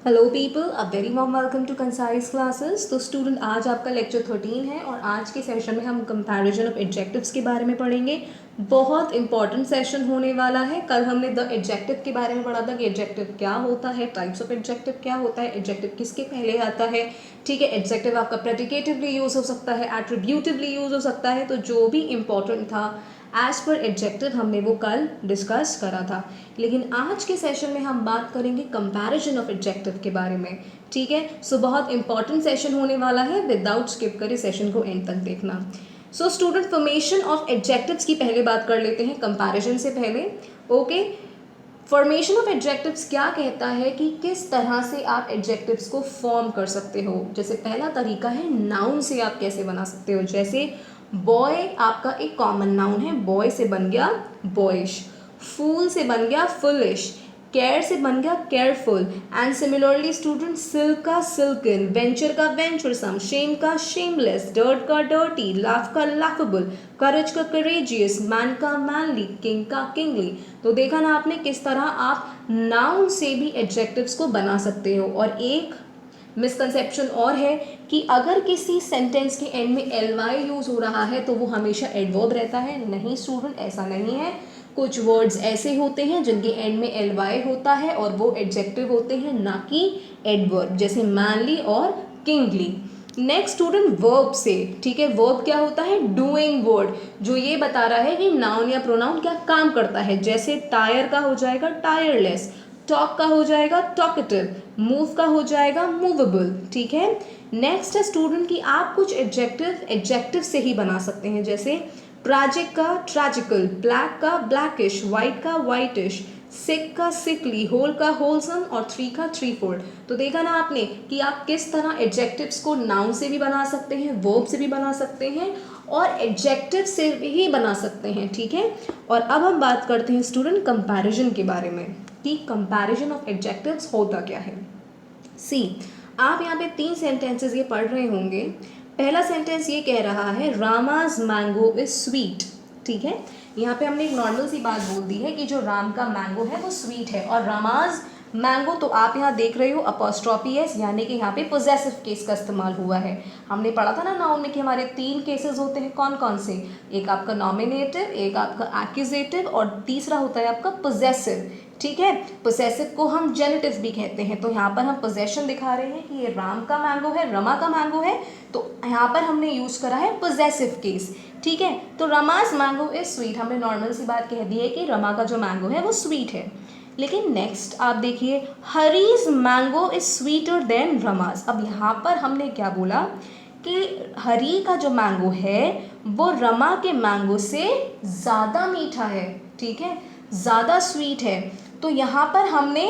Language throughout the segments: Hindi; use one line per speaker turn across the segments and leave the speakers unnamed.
Hello people, a very warm welcome to concise classes. तो स्टूडेंट, आज आपका लेक्चर 13 है और आज के सेशन में हम कंपैरिजन ऑफ एडजेक्टिव्स के बारे में पढ़ेंगे। बहुत इंपॉर्टेंट सेशन होने वाला है। कल हमने द एडजेक्टिव के बारे में पढ़ा था कि एडजेक्टिव क्या होता है, टाइप्स ऑफ एडजेक्टिव क्या होता है, एडजेक्टिव किसके पहले आता है। ठीक है, एडजेक्टिव आपका प्रेडिकेटिवली यूज हो सकता है, एट्रीब्यूटिवली यूज हो सकता है। तो जो भी इंपॉर्टेंट था एज पर एडजेक्टिव हमने वो कल डिस्कस करा था। लेकिन आज के सेशन में हम बात करेंगे कंपैरिजन ऑफ एडजेक्टिव के बारे में। ठीक है, सो बहुत इंपॉर्टेंट सेशन होने वाला है। विदाउट स्किप करे सेशन को एंड तक देखना। So student, formation of adjectives की पहले बात कर लेते हैं कंपैरिजन से पहले। ओके, फॉर्मेशन ऑफ एडजेक्टिव्स क्या कहता है कि किस तरह से आप एडजेक्टिव्स को फॉर्म कर सकते हो। जैसे पहला तरीका है नाउन से आप कैसे बना सकते हो। जैसे बॉय आपका एक कॉमन नाउन है, बॉय से बन गया बॉयश, फूल से बन गया फुलिश, केयर से बन गया careful. And similarly student, silk का सिल्कन, वेंचर का वेंचरसम, शेम का शेमलेस, डर्ट का डर्टी, लाफ का लाफेबल, करेज का करेजियस, मैन का मैनली, किंग का किंगली। तो देखा ना आपने किस तरह आप नाउन से भी एडजेक्टिव्स को बना सकते हो। और एक मिसकंसेप्शन और है कि अगर किसी सेंटेंस के एंड में एल वाई यूज हो रहा है तो वो हमेशा एडवर्ब रहता है। नहीं स्टूडेंट, ऐसा नहीं है। कुछ वर्ड्स ऐसे होते हैं जिनके एंड में एल वाई होता है और वो एडजेक्टिव होते हैं, ना कि एडवर्ब, जैसे मैनली और किंगली। नेक्स्ट स्टूडेंट, वर्ब से। ठीक है, वर्ब क्या होता है? डूइंग वर्ड, जो ये बता रहा है कि नाउन या प्रोनाउन क्या काम करता है। जैसे टायर का हो जाएगा टायरलेस, टॉक का हो जाएगा टॉकेटिव, मूव का हो जाएगा मूवेबल। ठीक है, नेक्स्ट है स्टूडेंट कि आप कुछ एडजेक्टिव से ही बना सकते हैं। जैसे ट्रैजिक का ट्रैजिकल, ब्लैक का ब्लैकिश, वाइट का वाइटिश, सिक का सिकली, होल का होलसम और थ्री का थ्री फोल्ड। तो देखा ना आपने कि आप किस तरह एडजेक्टिव्स को नाउन से भी बना सकते हैं, वर्ब से भी बना सकते हैं और एडजेक्टिव से भी बना सकते हैं। ठीक है, और अब हम बात करते हैं स्टूडेंट कंपैरिजन के बारे में कि कंपैरिजन ऑफ एडजेक्टिव्स होता क्या है। सी, आप यहाँ पे 3 सेंटेंसेस ये पढ़ रहे होंगे। पहला सेंटेंस ये कह रहा है रामाज मैंगो इज स्वीट। ठीक है, यहाँ पे हमने एक नॉर्मल सी बात बोल दी है कि जो राम का मैंगो है वो स्वीट है। और रामाज मैंगो, तो आप यहाँ देख रहे हो अपॉस्ट्रॉफी एस, यानी कि यहाँ पे पोजेसिव केस का इस्तेमाल हुआ है। हमने पढ़ा था ना नाउन में कि हमारे 3 केसेस होते हैं, कौन कौन से? एक आपका नॉमिनेटिव, एक आपका एक्यूजेटिव और तीसरा होता है आपका पोजेसिव। ठीक है, पोसेसिव को हम जेनेटिव भी कहते हैं। तो यहाँ पर हम पोजेशन दिखा रहे हैं कि ये राम का मैंगो है, रमा का मैंगो है, तो यहाँ पर हमने यूज करा है पोजेसिव केस। ठीक है, तो रमाज मैंगो इज स्वीट, हमने नॉर्मल सी बात कह दी है कि रमा का जो मैंगो है वो स्वीट है। लेकिन नेक्स्ट आप देखिए, Hari's mango is sweeter than Rama's. अब यहाँ पर हमने क्या बोला कि हरी का जो मैंगो है वो रमा के मैंगो से ज़्यादा मीठा है। ठीक है, ज़्यादा स्वीट है। तो यहाँ पर हमने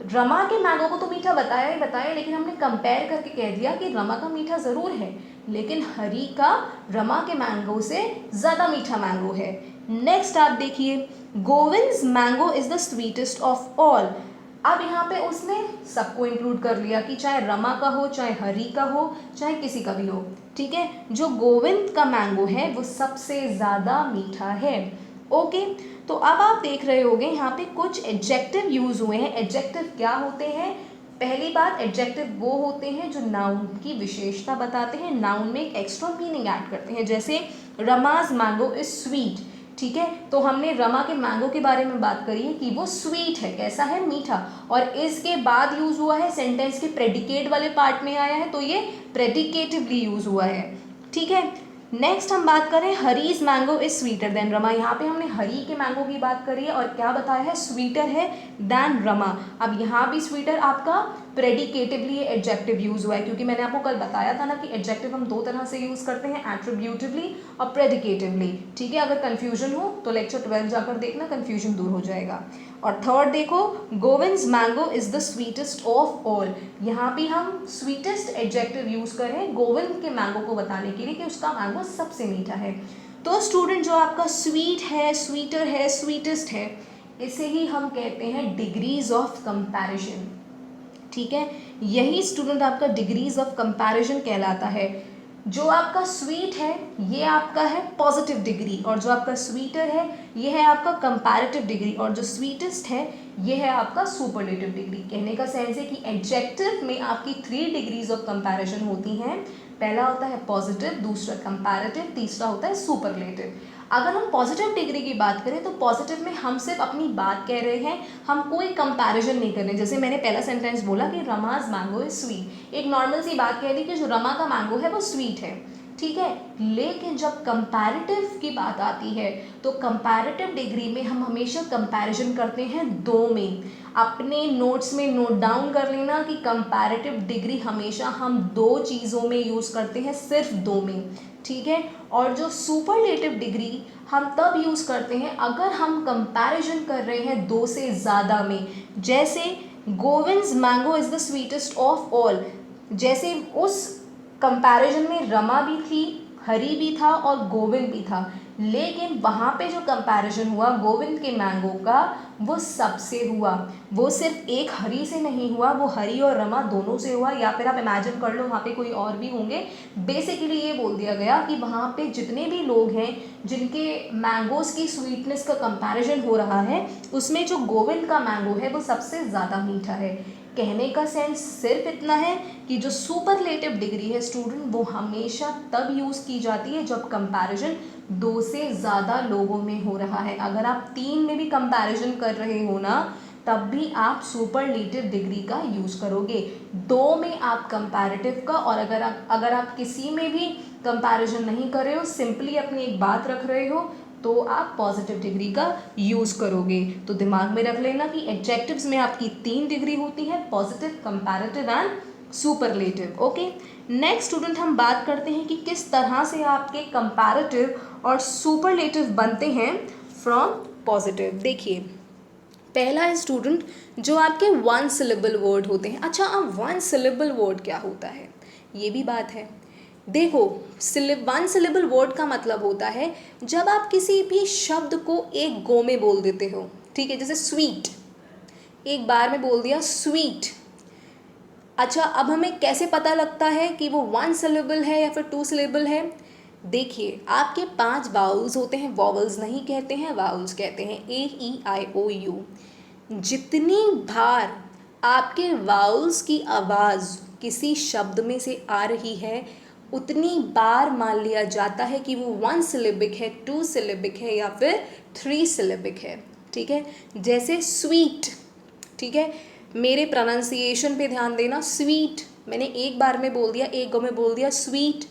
रमा के मैंगो को तो मीठा बताया ही बताया, लेकिन हमने कंपेयर करके कह दिया कि रमा का मीठा ज़रूर है, लेकिन हरी का रमा के मैंगो से ज़्यादा मीठा मैंगो है। नेक्स्ट आप देखिए, Govind's mango is the sweetest of all. अब यहाँ पे उसने सबको इंक्लूड कर लिया कि चाहे रमा का हो, चाहे हरी का हो, चाहे किसी का भी हो। ठीक है, जो गोविंद का मैंगो है वो सबसे ज़्यादा मीठा है। ओके, तो अब आप देख रहे होंगे यहाँ पे कुछ एडजेक्टिव यूज हुए हैं। एडजेक्टिव क्या होते हैं? पहली बात, एडजेक्टिव वो होते हैं जो नाउन की विशेषता बताते हैं, नाउन में एक एक्स्ट्रा मीनिंग ऐड करते हैं। जैसे रमाज मैंगो इज स्वीट। ठीक है, तो हमने रमा के मैंगो के बारे में बात करी है कि वो स्वीट है, कैसा है? मीठा। और इसके बाद यूज हुआ है, सेंटेंस के प्रेडिकेट वाले पार्ट में आया है, तो ये प्रेडिकेटिवली यूज हुआ है। ठीक है, नेक्स्ट हम बात करें Hari's mango is sweeter than Rama. यहाँ पे हमने हरी के मैंगो की बात करी है और क्या बताया है? स्वीटर है देन रमा। अब यहाँ भी स्वीटर आपका प्रेडिकेटिवली एडजेक्टिव यूज हुआ है, क्योंकि मैंने आपको कल बताया था ना कि एडजेक्टिव हम 2 तरह से यूज करते हैं, एट्रीब्यूटिवली और प्रेडिकेटिवली। ठीक है, अगर कंफ्यूजन हो तो लेक्चर 12 जाकर देखना, कंफ्यूजन दूर हो जाएगा। और थर्ड देखो, Govind's mango is the sweetest of all. यहाँ भी हम स्वीटेस्ट एडजेक्टिव यूज करें गोविंद के मैंगो को बताने के लिए कि उसका मैंगो सबसे मीठा है। तो स्टूडेंट, जो आपका स्वीट है, स्वीटर है, स्वीटेस्ट है, इसे ही हम कहते हैं डिग्रीज ऑफ कंपैरिजन। ठीक है, यही स्टूडेंट आपका डिग्रीज ऑफ कंपैरिजन कहलाता है। जो आपका स्वीट है ये आपका है पॉजिटिव डिग्री, और जो आपका स्वीटर है ये है आपका कंपैरेटिव डिग्री, और जो स्वीटेस्ट है ये है आपका सुपरलेटिव डिग्री। कहने का सेंस है कि एडजेक्टिव में आपकी 3 डिग्रीज ऑफ कंपैरिजन होती हैं। पहला होता है पॉजिटिव, दूसरा कंपैरेटिव, तीसरा होता है सुपरलेटिव। अगर हम पॉजिटिव डिग्री की बात करें तो पॉजिटिव में हम सिर्फ अपनी बात कह रहे हैं, हम कोई कंपैरिजन नहीं कर रहे। जैसे मैंने पहला सेंटेंस बोला कि रमाज मैंगो इज स्वीट, एक नॉर्मल सी बात कह दी कि जो रमा का मैंगो है वो स्वीट है, ठीक है। लेकिन जब कंपैरेटिव की बात आती है तो कंपैरेटिव डिग्री में हम हमेशा कंपैरिजन करते हैं 2 में। अपने नोट्स में नोट डाउन कर लेना कि कंपैरेटिव डिग्री हमेशा हम 2 चीज़ों में यूज़ करते हैं, सिर्फ 2 में, ठीक है। और जो सुपरलेटिव डिग्री हम तब यूज़ करते हैं अगर हम कंपैरिजन कर रहे हैं 2 से ज़्यादा में। जैसे Govind's mango is the sweetest of all, जैसे उस कंपैरिजन में रमा भी थी, हरी भी था और गोविंद भी था, लेकिन वहाँ पे जो कंपैरिजन हुआ गोविंद के मैंगो का वो सबसे हुआ, वो सिर्फ एक हरी से नहीं हुआ, वो हरी और रमा दोनों से हुआ। या फिर आप इमेजिन कर लो वहाँ पे कोई और भी होंगे। बेसिकली ये बोल दिया गया कि वहाँ पे जितने भी लोग हैं जिनके मैंगोज़ की स्वीटनेस का कंपैरिजन हो रहा है उसमें जो गोविंद का मैंगो है वो सबसे ज़्यादा मीठा है। कहने का सेंस सिर्फ इतना है कि जो सुपरलेटिव डिग्री है स्टूडेंट वो हमेशा तब यूज़ की जाती है जब कंपैरिजन 2 से ज़्यादा लोगों में हो रहा है। अगर आप 3 में भी कंपैरिजन कर रहे हो ना तब भी आप सुपरलेटिव डिग्री का यूज़ करोगे। 2 में आप कंपैरेटिव का, और अगर आप किसी में भी कंपैरिजन नहीं कर रहे हो, सिंपली अपनी एक बात रख रहे हो, तो आप पॉजिटिव डिग्री का यूज़ करोगे। तो दिमाग में रख लेना कि एडजेक्टिव्स में आपकी 3 डिग्री होती है, positive, comparative and superlative. Okay, next student हम बात करते हैं कि किस तरह से आपके कंपैरेटिव और सुपरलेटिव बनते हैं फ्रॉम पॉजिटिव। देखिए, पहला है स्टूडेंट जो आपके 1 सिलेबल वर्ड होते हैं। अच्छा, अब 1 सिलेबल वर्ड क्या होता है ये भी बात है। देखो, 1 सिलेबल वर्ड का मतलब होता है जब आप किसी भी शब्द को एक गो में बोल देते हो, ठीक है। जैसे स्वीट, एक बार में बोल दिया स्वीट। अच्छा, अब हमें कैसे पता लगता है कि वो 1 सिलेबल है या फिर 2 सिलेबल है? देखिए, आपके 5 वाउल्स होते हैं, वॉवल्स नहीं कहते हैं, वाउल्स कहते हैं, A E I O U। जितनी बार आपके वाउल्स की आवाज़ किसी शब्द में से आ रही है उतनी बार मान लिया जाता है कि वो 1 सिलेबिक है, 2 सिलेबिक है या फिर 3 सिलेबिक है, ठीक है। जैसे स्वीट, ठीक है, मेरे प्रोनाउंसिएशन पे ध्यान देना। स्वीट मैंने एक बार में बोल दिया, एक गो में बोल दिया स्वीट,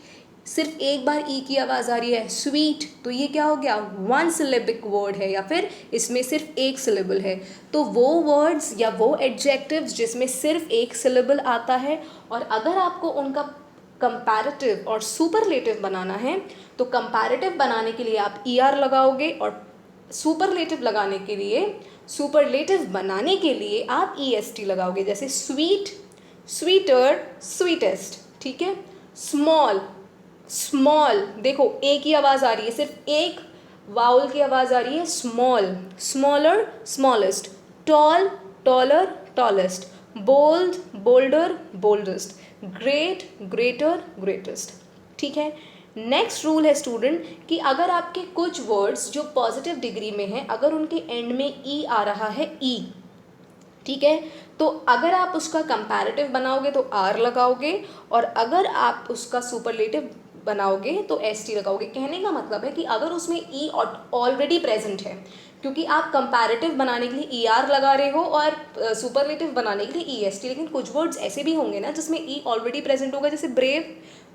सिर्फ एक बार ई की आवाज़ आ रही है स्वीट, तो ये क्या हो गया? 1 सिलेबिक वर्ड है या फिर इसमें सिर्फ एक सिलेबल है। तो वो वर्ड्स या वो एडजेक्टिव्स जिसमें सिर्फ एक सिलेबल आता है, और अगर आपको उनका कंपैरेटिव और सुपरलेटिव बनाना है तो कंपैरेटिव बनाने के लिए आप ER लगाओगे और सुपरलेटिव लगाने के लिए, सुपरलेटिव बनाने के लिए आप EST लगाओगे। जैसे स्वीट, स्वीटर, स्वीटेस्ट, ठीक है। स्मॉल, स्मॉल, देखो एक ही आवाज़ आ रही है, सिर्फ एक वाउल की आवाज़ आ रही है। Small, smaller, smallest. Tall, taller, tallest. Bold, bolder, boldest. Great, greater, greatest, ठीक है। नेक्स्ट रूल है स्टूडेंट कि अगर आपके कुछ वर्ड्स जो पॉजिटिव डिग्री में हैं अगर उनके एंड में ई आ रहा है, ई, ठीक है, तो अगर आप उसका कंपैरेटिव बनाओगे तो आर लगाओगे, और अगर आप उसका सुपरलेटिव बनाओगे तो ST लगाओगे। कहने का मतलब है कि अगर उसमें ई ऑलरेडी प्रेजेंट है, क्योंकि आप कंपैरेटिव बनाने के लिए ER लगा रहे हो और सुपरलेटिव बनाने के लिए EST, लेकिन कुछ वर्ड्स ऐसे भी होंगे ना जिसमें ई ऑलरेडी प्रेजेंट होगा। जैसे ब्रेव,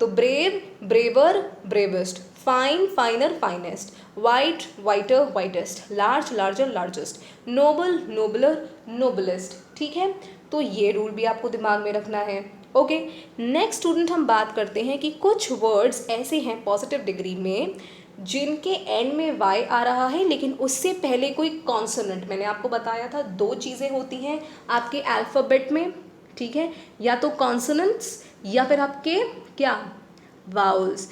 तो brave, braver, bravest. Fine, finer, finest. White, whiter, whitest. Large, larger, largest. Noble, nobler, noblest, ठीक है। तो ये रूल भी आपको दिमाग में रखना है। ओके, नेक्स्ट स्टूडेंट हम बात करते हैं कि कुछ वर्ड्स ऐसे हैं पॉजिटिव डिग्री में जिनके एंड में Y आ रहा है लेकिन उससे पहले कोई कॉन्सोनेंट, मैंने आपको बताया था 2 चीज़ें होती हैं आपके अल्फ़ाबेट में, ठीक है, या तो कॉन्सोनेंट्स या फिर आपके क्या, वाउल्स।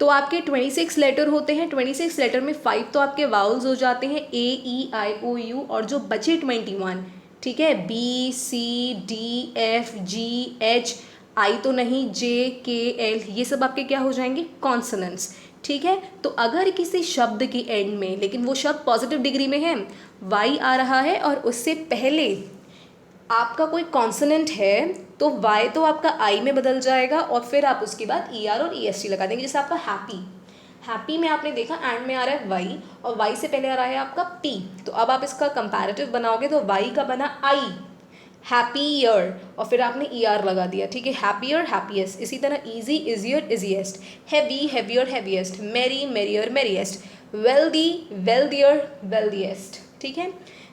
तो आपके 26 लेटर होते हैं, 26 लेटर में 5 तो आपके वाउल्स हो जाते हैं, AEIOU, और जो बचे 21, ठीक है, BCDFGH, आई तो नहीं, जे के एल ये सब आपके क्या हो जाएंगे, कॉन्सोनेंट्स। ठीक है, तो अगर किसी शब्द की एंड में, लेकिन वो शब्द पॉजिटिव डिग्री में है, वाई आ रहा है और उससे पहले आपका कोई कॉन्सोनेंट है, तो वाई तो आपका आई में बदल जाएगा और फिर आप उसके बाद ई आर और ई एस टी लगा देंगे। जैसे आपका हैप्पी, हैप्पी में आपने देखा एंड में आ रहा है वाई और वाई से पहले आ रहा है आपका पी, तो अब आप इसका कंपैरेटिव बनाओगे तो वाई का बना आई, हैप्पियर, और फिर आपने ई आर लगा दिया। ठीक है, हैप्पियर हैप्पीएस्ट। इसी तरह easy easier easiest, heavy heavier heaviest, merry merrier merriest, wealthy wealthier wealthiest. ठीक है,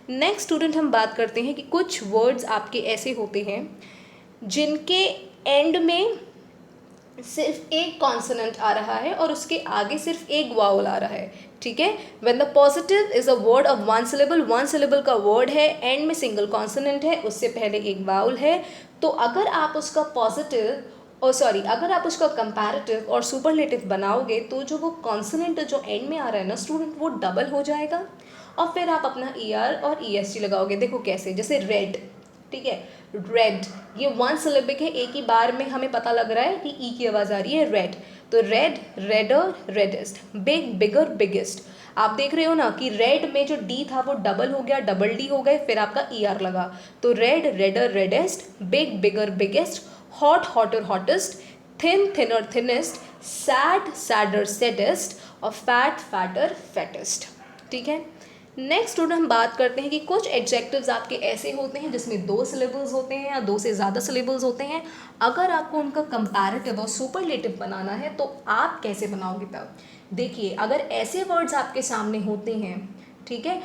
नेक्स्ट स्टूडेंट हम बात करते हैं कि कुछ वर्ड्स आपके ऐसे होते हैं जिनके एंड में सिर्फ एक कॉन्सोनेंट आ रहा है और उसके आगे सिर्फ एक वावल आ रहा है। ठीक है, when the positive is a word of one syllable का वर्ड है, एंड में सिंगल कॉन्सोनेंट है, उससे पहले एक वावल है, तो अगर आप उसका अगर आप उसका कंपैरेटिव और सुपरलेटिव बनाओगे तो जो वो कॉन्सोनेंट जो एंड में आ रहा है ना स्टूडेंट, वो डबल हो जाएगा और फिर आप अपना ई आर और ई एस टी लगाओगे। देखो कैसे, जैसे रेड, ठीक है, रेड ये वन सिलेबिक है, एक ही बार में हमें पता लग रहा है कि ई की आवाज़ आ रही है रेड, तो red redder reddest, big bigger biggest. आप देख रहे हो ना कि रेड में जो डी था वो डबल हो गया, डबल डी हो गए, फिर आपका ई आर लगा, तो red redder reddest, big bigger biggest, hot hotter hottest, thin thinner thinnest, sad sadder saddest और फैट फैटर फैटेस्ट। ठीक है, नेक्स्ट स्टूडेंट हम बात करते हैं कि कुछ एडजेक्टिव्स आपके ऐसे होते हैं जिसमें 2 सिलेबल्स होते हैं या 2 से ज़्यादा सिलेबल्स होते हैं। अगर आपको उनका कंपैरेटिव और सुपरलेटिव बनाना है तो आप कैसे बनाओगे? तब देखिए, अगर ऐसे वर्ड्स आपके सामने होते हैं, ठीक है,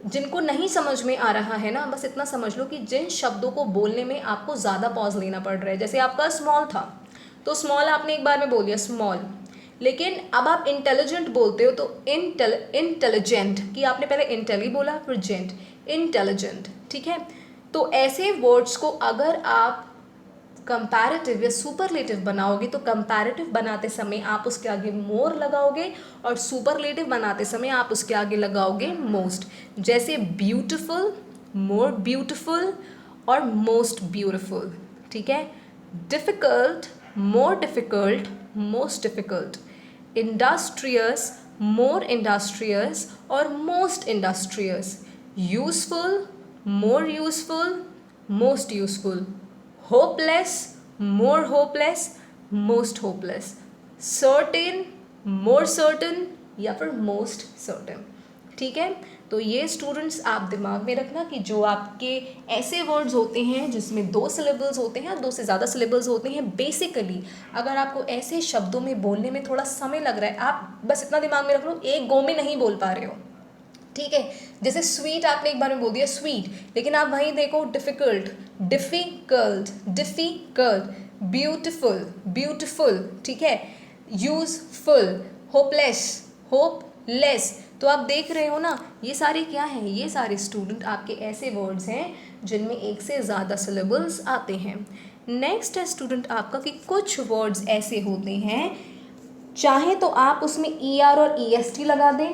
जिनको नहीं समझ में आ रहा है ना, बस इतना समझ लो कि जिन शब्दों को बोलने में आपको ज़्यादा पॉज लेना पड़ रहा है, जैसे आपका स्मॉल था तो स्मॉल आपने एक बार में बोल दिया स्मॉल, लेकिन अब आप इंटेलिजेंट बोलते हो तो इंटेलिजेंट, कि आपने पहले इंटेली बोला फिर जेंट, इंटेलिजेंट। ठीक है, तो ऐसे वर्ड्स को अगर आप कंपैरेटिव या सुपरलेटिव बनाओगे तो कंपैरेटिव बनाते समय आप उसके आगे मोर लगाओगे और सुपरलेटिव बनाते समय आप उसके आगे लगाओगे मोस्ट। जैसे ब्यूटिफुल, मोर ब्यूटिफुल और मोस्ट ब्यूटिफुल। ठीक है, difficult, more difficult, most difficult, industrious, more industrious और most industrious, useful, more useful, most useful, hopeless, more hopeless, most hopeless, certain, more certain या फिर मोस्ट सर्टन। ठीक है, तो ये स्टूडेंट्स आप दिमाग में रखना कि जो आपके ऐसे वर्ड्स होते हैं जिसमें 2 सिलेबल्स होते हैं और 2 से ज़्यादा सिलेबल्स होते हैं, बेसिकली अगर आपको ऐसे शब्दों में बोलने में थोड़ा समय लग रहा है, आप बस इतना दिमाग में रख लो, एक गो में नहीं बोल पा रहे हो। ठीक है, जैसे स्वीट आपने एक बार में बोल दिया स्वीट, लेकिन आप वहीं देखो difficult, difficult, difficult, beautiful, beautiful. ठीक है, यूज़फुल, होपलेस, होपलेस। तो आप देख रहे हो ना, ये सारे क्या हैं, ये सारे स्टूडेंट आपके ऐसे वर्ड्स हैं जिनमें एक से ज़्यादा सिलेबल्स आते हैं। नेक्स्ट है स्टूडेंट आपका कि कुछ वर्ड्स ऐसे होते हैं, चाहे तो आप उसमें ई आर और ई एस टी लगा दें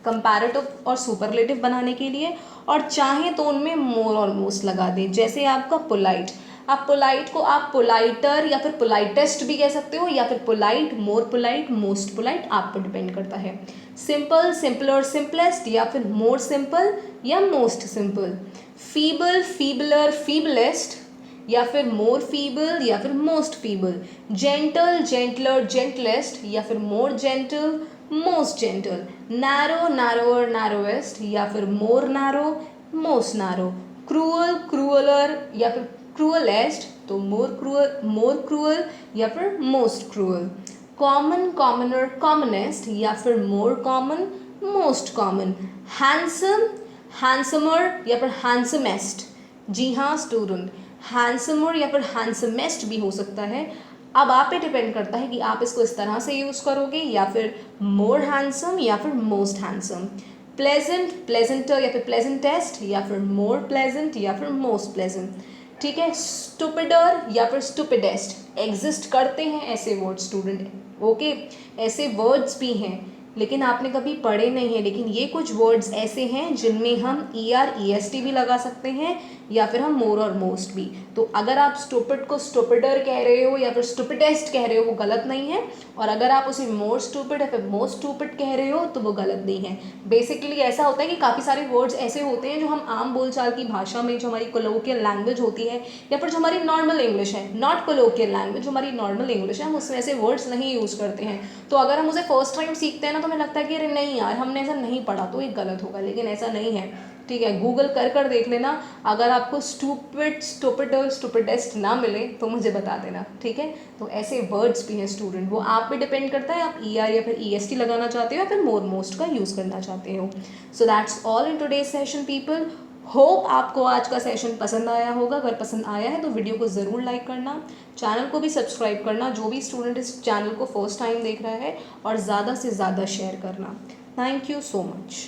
कंपैरेटिव और सुपरलेटिव बनाने के लिए, और चाहे तो उनमें मोर और मोस्ट लगा दें। जैसे आपका पोलाइट, आप पोलाइट को आप पोलाइटर या फिर पोलाइटेस्ट भी कह सकते हो, या फिर पोलाइट, मोर पोलाइट, मोस्ट पोलाइट, आप पर डिपेंड करता है। सिंपल, सिंपलर, सिंपलेस्ट या फिर मोर सिंपल या most simple. Feeble, feebler, feeblest या फिर मोर फीबल या फिर most feeble. Gentle, gentler, gentlest या फिर more gentle, most gentle. Narrow, narrower, narrowest या फिर more narrow, most narrow. Cruel, crueller या फिर क्रूअलेस्ट, तो मोर क्रूअल या फिर most cruel. Common, commoner, commonest या फिर more common, most common. Handsome, handsomer या फिर हैंडसमेस्ट। जी हाँ स्टूडेंट, हैंडसमर या फिर हैंडसमेस्ट भी हो सकता है। अब आप पे डिपेंड करता है कि आप इसको इस तरह से यूज़ करोगे या फिर मोर हैंडसम या फिर मोस्ट हैंडसम। प्लेजेंट, प्लेजेंटर या फिर प्लेजेंटेस्ट या फिर मोर प्लेजेंट या फिर मोस्ट प्लेजेंट। ठीक है, स्टूपिडर या फिर स्टूपिडेस्ट, एग्जिस्ट करते हैं ऐसे वर्ड स्टूडेंट, ओके, ऐसे वर्ड्स भी हैं लेकिन आपने कभी पढ़े नहीं है, लेकिन ये कुछ वर्ड्स ऐसे हैं जिनमें हम E R E S T भी लगा सकते हैं या फिर हम मोर और मोस्ट भी। तो अगर आप स्टूपिड को स्टूपिडर कह रहे हो या फिर स्टूपिडेस्ट कह रहे हो वो गलत नहीं है, और अगर आप उसे मोर स्टूपिड या फिर मोस्ट स्टूपिड कह रहे हो तो वो गलत नहीं है। बेसिकली ऐसा होता है कि काफ़ी सारे वर्ड्स ऐसे होते हैं जो हम आम बोलचाल की भाषा में, जो हमारी कोलोकियल लैंग्वेज होती है या फिर जो हमारी नॉर्मल इंग्लिश है, नॉट कोलोकियल लैंग्वेज, जो हमारी नॉर्मल इंग्लिश है, हम उसमें ऐसे वर्ड्स नहीं यूज़ करते हैं। तो अगर हम उसे फर्स्ट टाइम सीखते हैं ना तो हमें लगता है कि अरे नहीं यार हमने ऐसा नहीं पढ़ा तो ये गलत होगा, लेकिन ऐसा नहीं है। ठीक है, गूगल कर देख लेना। अगर आपको स्टूपिड, स्टूपिड और स्टूपिडेस्ट ना मिले तो मुझे बता देना। ठीक है, तो ऐसे वर्ड्स भी हैं स्टूडेंट, वो आप पे डिपेंड करता है आप ER या फिर EST लगाना चाहते हो या फिर मोर मोस्ट का यूज़ करना चाहते हो। So that's all in today's session people. Hope आपको आज का सेशन पसंद आया होगा। अगर पसंद आया है तो वीडियो को ज़रूर लाइक करना, चैनल को भी सब्सक्राइब करना जो भी स्टूडेंट इस चैनल को फर्स्ट टाइम देख रहा है, और ज़्यादा से ज़्यादा शेयर करना। Thank you so much.